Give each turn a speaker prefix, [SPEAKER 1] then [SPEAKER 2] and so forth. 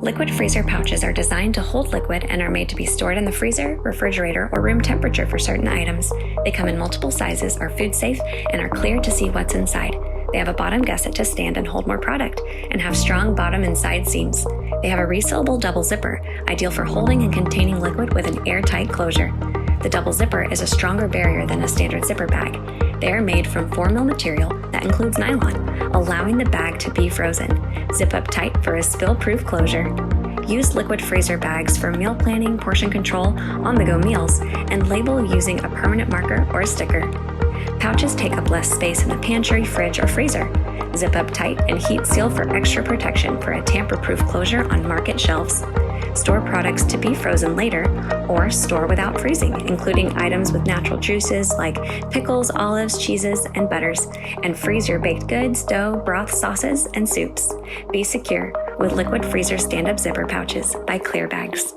[SPEAKER 1] Liquid freezer pouches are designed to hold liquid and are made to be stored in the freezer, refrigerator, or room temperature for certain items. They come in multiple sizes, are food safe, and are clear to see what's inside. They have a bottom gusset to stand and hold more product, and have strong bottom and side seams. They have a resealable double zipper, ideal for holding and containing liquid with an airtight closure. The double zipper is a stronger barrier than a standard zipper bag. They are made from 4mm material that includes nylon, allowing the bag to be frozen. Zip up tight for a spill-proof closure. Use liquid freezer bags for meal planning, portion control, on-the-go meals, and label using a permanent marker or a sticker. Pouches take up less space in the pantry, fridge, or freezer. Zip up tight and heat seal for extra protection for a tamper-proof closure on market shelves. Store products to be frozen later, or store without freezing, including items with natural juices like pickles, olives, cheeses, and butters, and freeze your baked goods, dough, broth, sauces, and soups. Be secure with liquid freezer stand-up zipper pouches by Clear Bags.